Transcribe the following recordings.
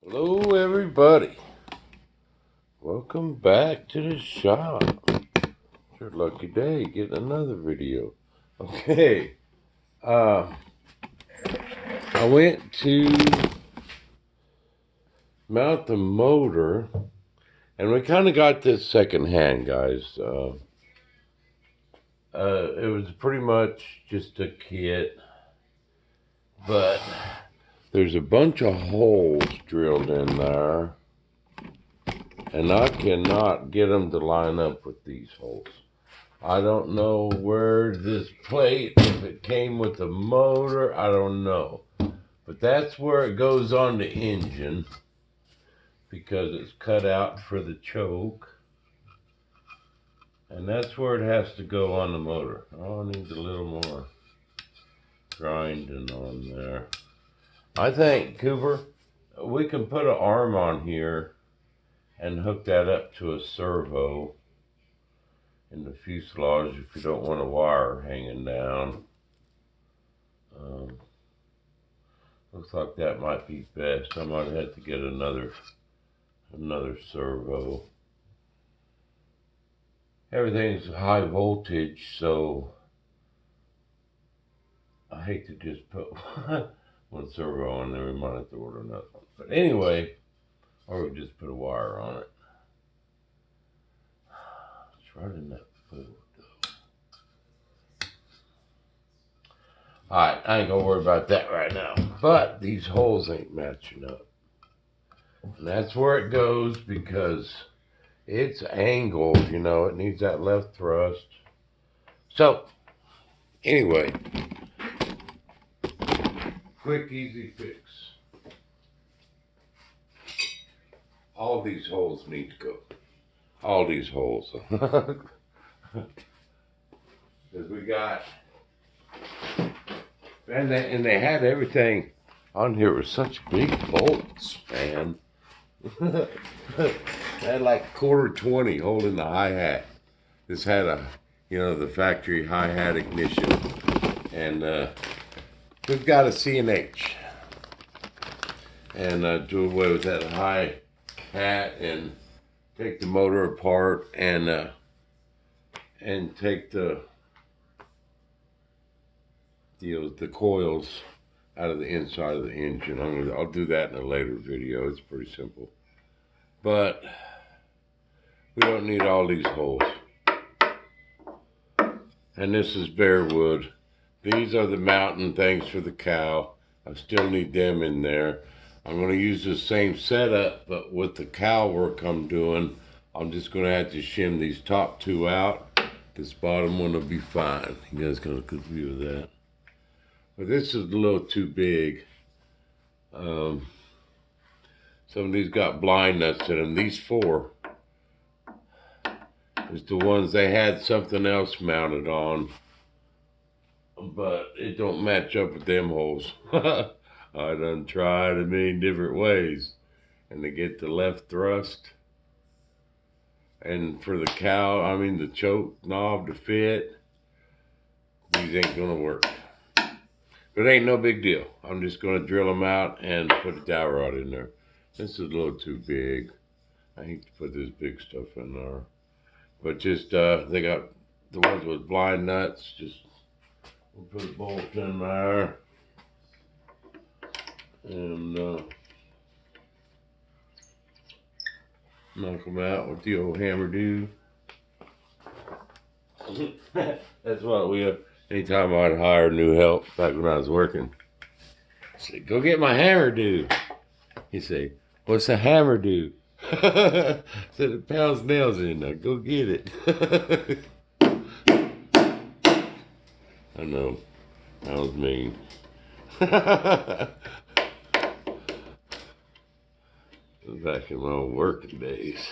Hello everybody, welcome back to the shop. It's your lucky day getting another video. Okay, I went to mount the motor and we kind of got this secondhand, guys. It was pretty much just a kit, but there's a bunch of holes drilled in there and I cannot get them to line up with these holes. I don't know where this plate, if it came with the motor, I don't know. But that's where it goes on the engine because it's cut out for the choke. And that's where it has to go on the motor. Oh, I need a little more grinding on there. I think, Cooper, we can put an arm on here and hook that up to a servo in the fuselage if you don't want a wire hanging down. Looks like that might be best. I might have to get another servo. Everything's high voltage, so I hate to just put one servo on there. We might have to order another one. But anyway, or we just put a wire on it. It's right in that foot. Alright, I ain't gonna worry about that right now. But these holes ain't matching up. And that's where it goes because it's angled, you know, it needs that left thrust. So, anyway, quick, easy fix. All these holes need to go. All these holes. Because we got, and they had everything on here. It was such big bolts, man. They had like 1/4 holding the hi-hat. This had a, you know, the factory hi-hat ignition. And we've got a C&H. And do away with that hi-hat and take the motor apart and take the coils out of the inside of the engine. I'll do that in a later video. It's pretty simple. But we don't need all these holes. And this is bare wood. These are the mounting things for the cowl. I still need them in there. I'm going to use the same setup, but with the cowl work I'm doing, I'm just going to have to shim these top two out. This bottom one will be fine. You guys got a good view of that. But this is a little too big. Some of these got blind nuts in them. These 4 is the ones they had something else mounted on. But it don't match up with them holes. I done tried a million different ways. And to get the left thrust. And for the cowl, I mean the choke knob to fit. These ain't gonna work. But it ain't no big deal. I'm just gonna drill them out and put a dowel rod in there. This is a little too big. I hate to put this big stuff in there. But just, they got the ones with blind nuts. Just, we'll put a bolt in there. And knock them out with the old hammer do. That's what we have. Anytime I'd hire new help back when I was working, I said, go get my hammer do. He'd say, what's a hammer do? I said, it pounds nails in there. Go get it. I know. That was mean. Back in my old working days.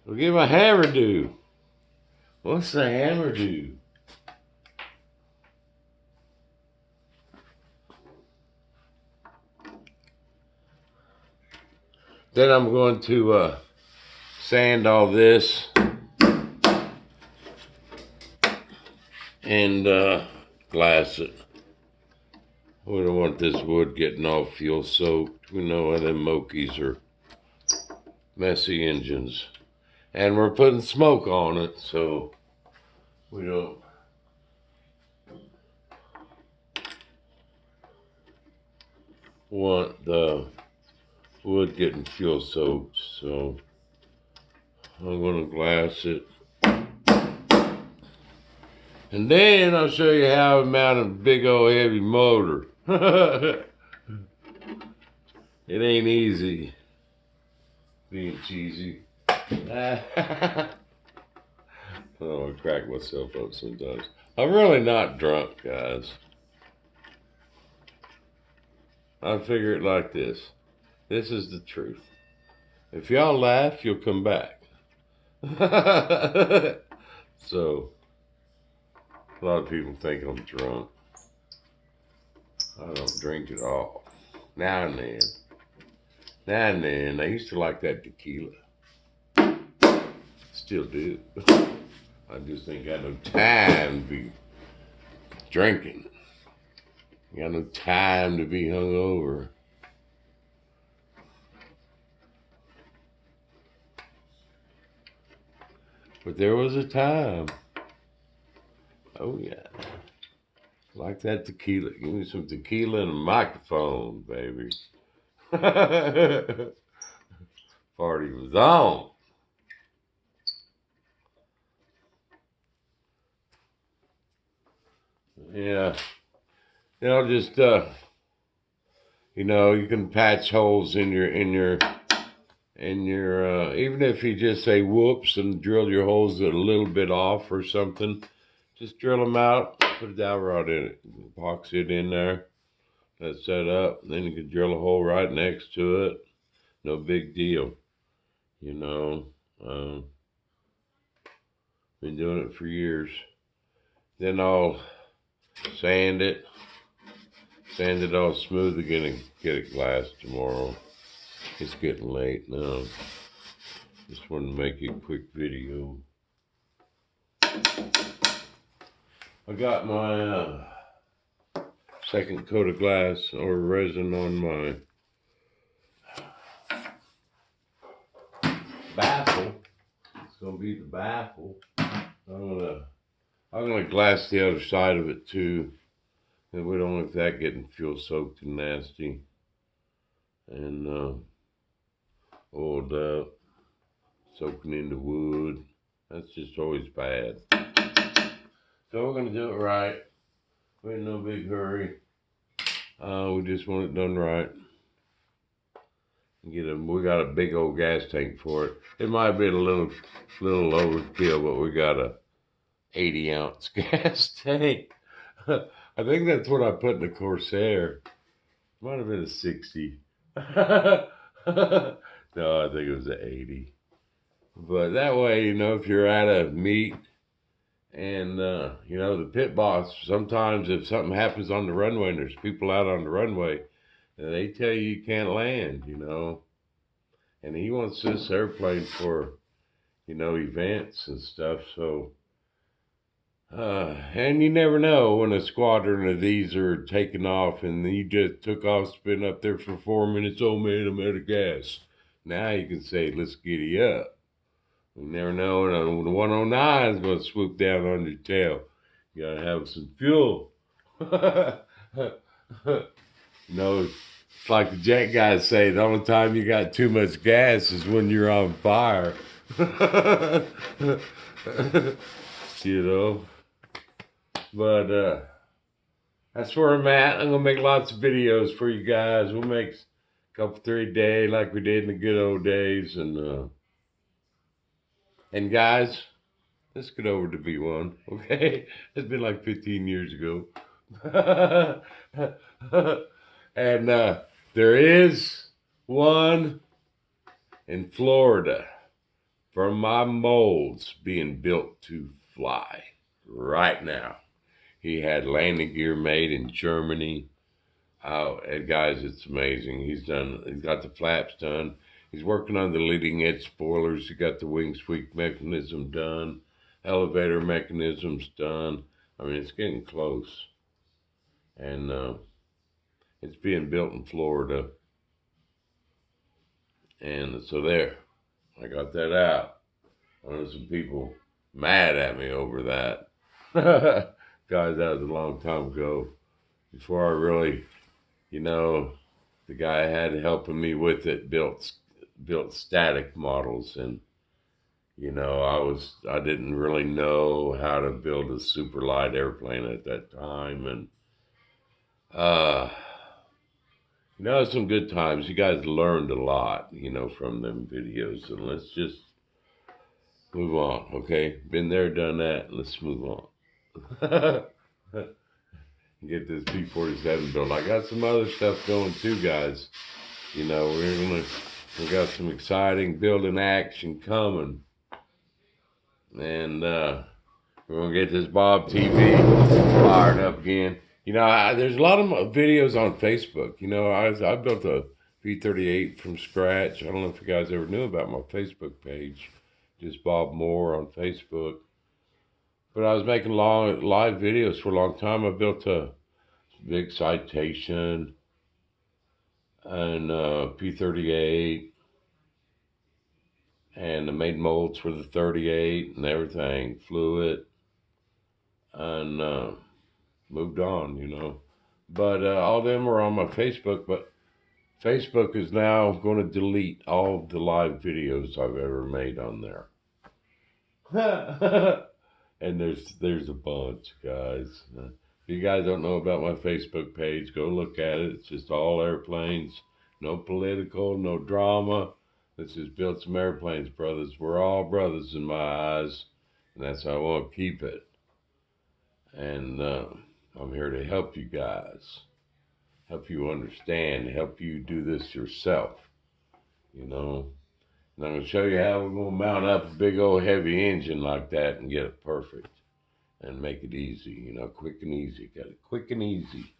Go get my hammer do. What's the hammer do? Then I'm going to sand all this and glass it. We don't want this wood getting all fuel soaked. We know how them Mokies are messy engines. And we're putting smoke on it, so we don't want the wood getting fuel soaked. So I'm going to glass it. And then I'll show you how to mount a big old heavy motor. It ain't easy being cheesy. Oh, I crack myself up sometimes. I'm really not drunk, guys. I figure it like this. This is the truth. If y'all laugh, you'll come back. So, a lot of people think I'm drunk. I don't drink at all. Now and then. Now and then. I used to like that tequila. Still do. I just ain't got no time to be drinking. Got no time to be hungover. But there was a time. Oh yeah. Like that tequila. Give me some tequila and a microphone, baby. Party was on. Yeah. Just you can patch holes in your even if you just say whoops and drill your holes a little bit off or something, just drill them out, put a dowel rod in it, epoxy it in there, that's set up, and then you can drill a hole right next to it. No big deal, been doing it for years. Then I'll sand it all smooth again and get it glassed tomorrow. It's getting late now. Just wanted to make you a quick video. I got my second coat of glass or resin on my baffle. It's gonna be the baffle. I'm gonna glass the other side of it too, and we don't want that getting fuel soaked and nasty and oiled up, soaking into wood. That's just always bad. So we're gonna do it right. We're in no big hurry. We just want it done right. We got a big old gas tank for it. It might be a little overkill, but we got a 80-ounce gas tank. I think that's what I put in the Corsair. Might have been a 60. No, I think it was an 80. But that way, if you're out of meat and, the pit boss, sometimes if something happens on the runway and there's people out on the runway, they tell you can't land, And he wants this airplane for, events and stuff. So, and you never know when a squadron of these are taking off and you just took off, been up there for 4 minutes. Oh man, I'm out of gas. Now you can say, let's giddy up. You never know when the 109 is going to swoop down on your tail. You got to have some fuel. It's like the jet guys say, the only time you got too much gas is when you're on fire. But that's where I'm at. I'm going to make lots of videos for you guys. We'll make a couple, 3 a day like we did in the good old days. And guys, let's get over to be one, okay? It's been like 15 years ago. And there is one in Florida from my molds being built to fly right now. He had landing gear made in Germany. Oh, and guys, it's amazing. He's got the flaps done. He's working on the leading edge spoilers. He got the wing sweep mechanism done. Elevator mechanism's done. I mean, it's getting close. And It's being built in Florida. And so there, I got that out. I know some people mad at me over that. Guys, that was a long time ago. Before I really, the guy had helping me with it built static models, and I didn't really know how to build a super light airplane at that time, and some good times. You guys learned a lot, from them videos, and let's just move on, okay? Been there, done that. Let's move on. Get this P-47 built. I got some other stuff going too, guys. We got some exciting building action coming, and we're gonna get this Bob TV fired up again. There's a lot of videos on Facebook. I built a P-38 from scratch. I don't know if you guys ever knew about my Facebook page, just Bob Moore on Facebook. But I was making live videos for a long time. I built a big Citation and P-38, and I made molds for the 38 and everything, flew it, and moved on, But all of them are on my Facebook, but Facebook is now going to delete all the live videos I've ever made on there. And there's a bunch, guys. If you guys don't know about my Facebook page, go look at it. It's just all airplanes, no political, no drama. Let's just build some airplanes, brothers. We're all brothers in my eyes, and that's how I want to keep it. And I'm here to help you guys, help you understand, help you do this yourself, And I'm going to show you how we're going to mount up a big old heavy engine like that and get it perfect and make it easy, quick and easy. Got it quick and easy.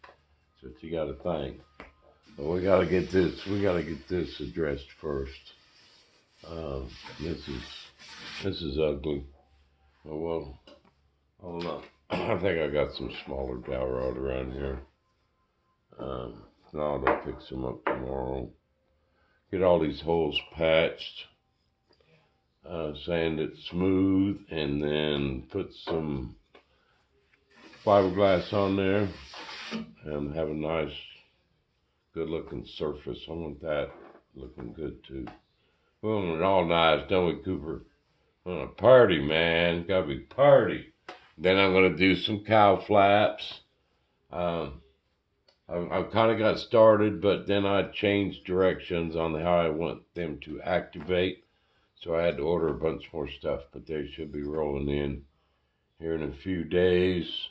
That's what you got to think. But we got to get this addressed first. This is ugly. Oh, well, I don't know. I think I got some smaller dowel rod around here. No, I'll fix them up tomorrow. Get all these holes patched, sand it smooth, and then put some fiberglass on there and have a nice, good looking surface. I want that looking good too. We want it all nice, don't we, Cooper? We want a party, man. It's gotta be party. Then I'm gonna do some cowl flaps. I've kind of got started, but then I changed directions on how I want them to activate. So I had to order a bunch more stuff, but they should be rolling in here in a few days.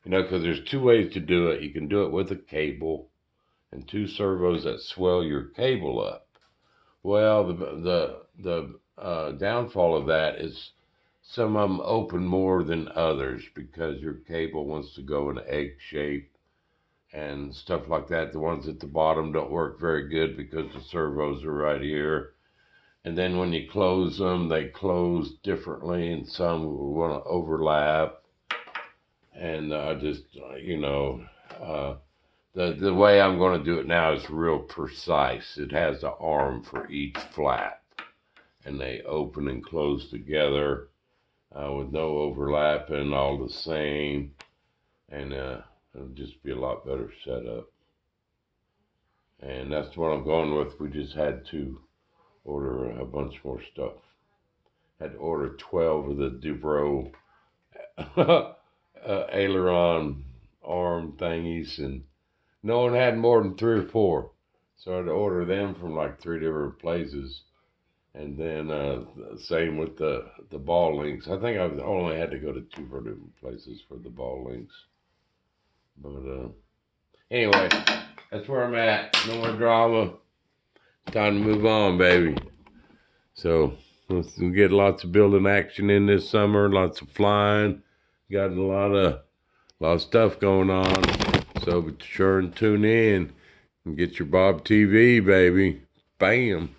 Because there's two ways to do it. You can do it with a cable and two servos that swell your cable up. Well, the downfall of that is some of them open more than others because your cable wants to go in an egg shape and stuff like that. The ones at the bottom don't work very good because the servos are right here. And then when you close them, they close differently, and some want to overlap. And the way I'm going to do it now is real precise. It has an arm for each flap, and they open and close together with no overlapping, all the same, and it'll just be a lot better setup. And that's what I'm going with. We just had to order a bunch more stuff. Had to order 12 of the Dubro aileron arm thingies, and no one had more than 3 or 4. So I had to order them from like 3 different places. And then same with the ball links. I think I've only had to go to 2 different places for the ball links. But anyway, that's where I'm at. No more drama. It's time to move on, baby. So let's get lots of building action in this summer. Lots of flying. Got a lot of stuff going on. So be sure and tune in and get your Bob TV, baby. Bam.